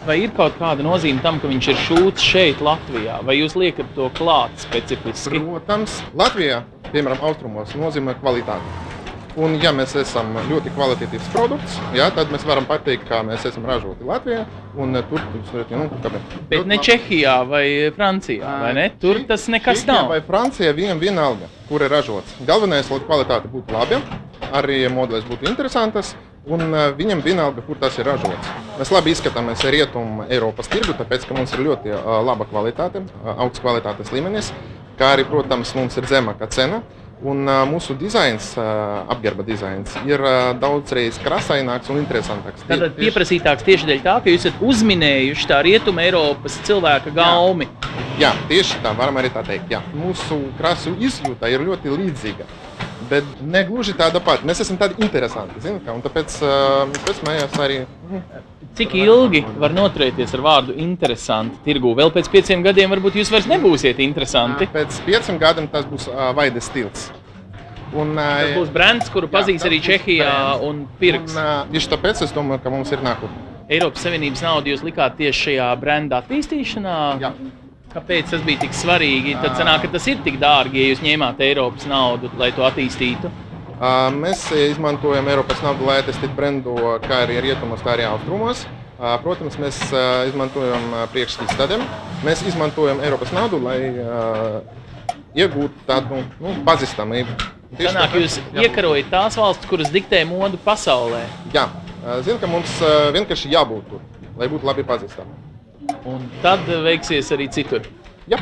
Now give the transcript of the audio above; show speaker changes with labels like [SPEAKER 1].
[SPEAKER 1] Vai ir kaut kāda nozīme tam, ka viņš ir šūts šeit Latvijā? Vai jūs liekat to klāt specifiski?
[SPEAKER 2] Protams, Latvijā, piemēram, austrumos, nozīmē kvalitāti. Un, ja mēs esam ļoti kvalitatīvs produkts, jā, tad mēs varam pateikt, ka mēs esam ražoti Latvijā.
[SPEAKER 1] Bet ne Čehijā vai Francijā, vai ne? Tur tas nekas nav.
[SPEAKER 2] Vai Francijā viņam vienalga, kur ir ražots. Galvenais, lai kvalitāte būtu laba, arī modelis būtu interesantas, un viņam vienalga, kur tas ir ražots. Mēs labi izskatāmies Rietumu Eiropas tirgu, tāpēc, ka mums ir ļoti laba kvalitāte, augsts kvalitātes līmenis, kā arī, protams, mums ir zemāka cena. Un mūsu dizains, apģērba dizains, ir daudzreiz krasaināks un interesantāks.
[SPEAKER 1] Tātad pieprasītāks tieši dēļ tā, ka jūs esat uzminējuši tā Rietuma Eiropas cilvēka gaumi.
[SPEAKER 2] Jā, tieši tā, varam arī tā teikt. Jā. Mūsu krasu izjūta ir ļoti līdzīga, bet ne gluži tāda pati. Mēs esam tādi interesanti, un tāpēc mēs arī...
[SPEAKER 1] Cik ilgi var noturēties ar vārdu interesanti tirgū? Vēl pēc 5 gadiem varbūt jūs vairs nebūsiet interesanti.
[SPEAKER 2] Pēc 5 gadiem tas būs Vaides stils.
[SPEAKER 1] Tas būs brands, kuru pazīs arī Čehijā un pirks.
[SPEAKER 2] Tieši tāpēc es domāju, ka mums ir nākotne.
[SPEAKER 1] Eiropas Savienības naudu jūs likāt tieši šajā brenda attīstīšanā?
[SPEAKER 2] Jā.
[SPEAKER 1] Kāpēc tas bija tik svarīgi? Tad sanāk, ka tas ir tik dārgi, ja jūs ņēmāt Eiropas naudu, lai to attīstītu.
[SPEAKER 2] Mēs izmantojam Eiropas naudu, lai attīstītu brendu kā arī rietumos, tā arī austrumos. Protams, mēs izmantojam priekšstādēm. Mēs izmantojam Eiropas naudu, lai iegūtu tādu pazīstamību.
[SPEAKER 1] Sanāk, jūs iekarojat tās valstis, kuras diktē modu pasaulē.
[SPEAKER 2] Jā, zinu, ka mums vienkārši jābūt tur, lai būtu labi pazīstami.
[SPEAKER 1] Un tad veiksies arī citur.
[SPEAKER 2] Jā.